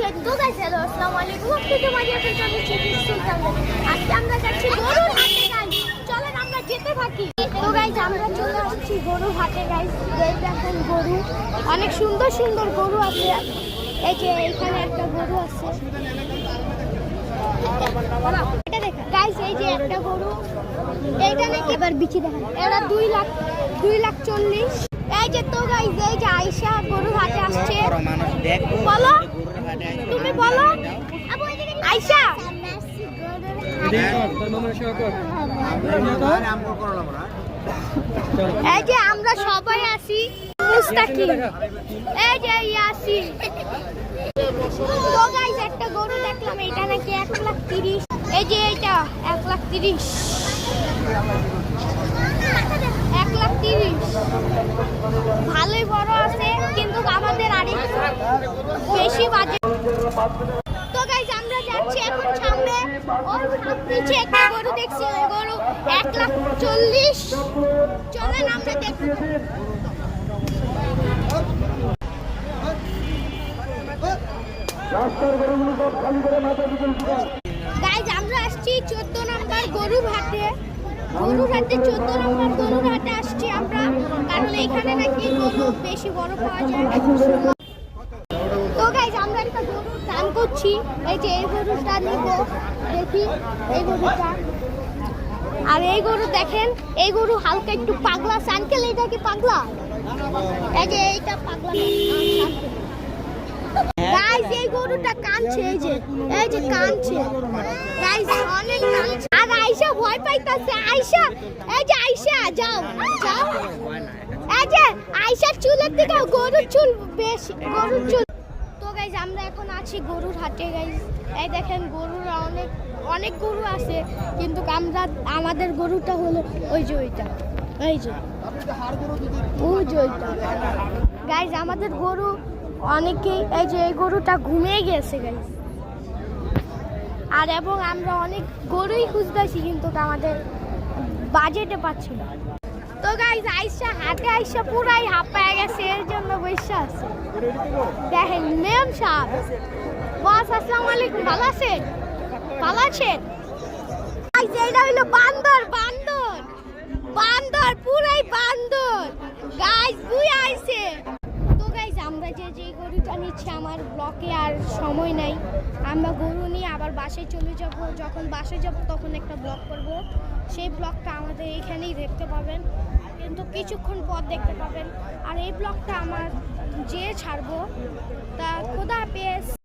তো guys hello আসসালামু আলাইকুম আপনাদের মাঝে এখন চলেছি সুলতান আজকে আমরা যাচ্ছি গরুর হাটে গাইস চলেন আমরা যেতে থাকি তো গাইস আমরা চলে আসছি গরুর হাটে গাইস এই দেখেন গরু অনেক সুন্দর সুন্দর গরু আছে এই যে এখানে একটা গরু আছে এটা দেখেন গাইস এই যে একটা গরু এইটা নাকি এবার বিচি দেখেন এরা 2,40,000 এই যে তো গাইস এই যে আয়েশা গরুর হাটে আসছে বলো তুমি বলো আয়েশা এই যে আমরা সবাই আসি মুস্তাকিম এই যে ইয়াসিন তো গাইস একটা গরু দেখলাম এটা নাকি 1,30,000 এই যে এটা 1,30,000 1,30,000 ভালোই বড় আছে কিন্তু আমাদের আরেক বেশি বাজেট তো গাইস আমরা যাচ্ছি এখন সামনে ওই নিচে একটা গরু দেখছি ওই গরু 1,40,000 চলেন আমরা দেখি গাইস আমরা আসছি 14 নম্বর গরুর হাটে 14 নম্বর গরুর হাটে আসছি আমরা কারণ এখানে নাকি গরু বেশি বড় পাওয়া যায় তো গাইস আমরা একটা গরু দাম করছি এই যে এই গরুটা নিব দেখি এই গরুটা আর এই গরু দেখেন এই গরু হালকা একটু পাগলা সানকেল এটা কি পাগলা এই যে এইটা পাগলা গাইস এই গরুটা কাঁদছে এই যে কাঁদছে গাইস অনেক কাঁদছে আর আয়েশা ভয় পাইতাছে আয়েশা এই যে আয়েশা যাও এই যে আয়েশার চুলের থেকে গরুর চুল বেশি গরুর চুল তো গাইস আমরা এখন আছি গরুর হাটে গাইস এই দেখেন গরুর অনেক গরু আছে কিন্তু আমাদের গরুটা হলো ওই যে ওইটা এই যে ওইটা গাইস আমাদের গরু অনেকেই এই যে এই গরুটা ঘুমিয়ে গেছে গাইস আর এবং আমরা অনেক গরুই খুঁজতেছি কিন্তু আমাদের বাজেটে পাচ্ছি না তো গাইস আয়েশা হাটে আয়েশা পুরাই হাঁপায় গেছে এর জন্য বসে আছে দেখেন মেম সাহেব বস আসসালামু আলাইকুম ভালো আছেন গাইস এইটা হলো বান্দর পুরাই বান্দর গাইস বুই আইছে আমরা যে গরুটা নিচ্ছি আমার ব্লকে আর সময় নাই আমরা গরু নিয়ে আবার বাসায় চলে যাব যখন বাসায় যাব তখন একটা ব্লগ করব সেই ব্লগটা আমাদের এখানেই দেখতে পাবেন কিন্তু কিছুক্ষণ পর দেখতে পাবেন আর এই ব্লগটা আমার যে ছাড়বো তা খোদা হাফেজ।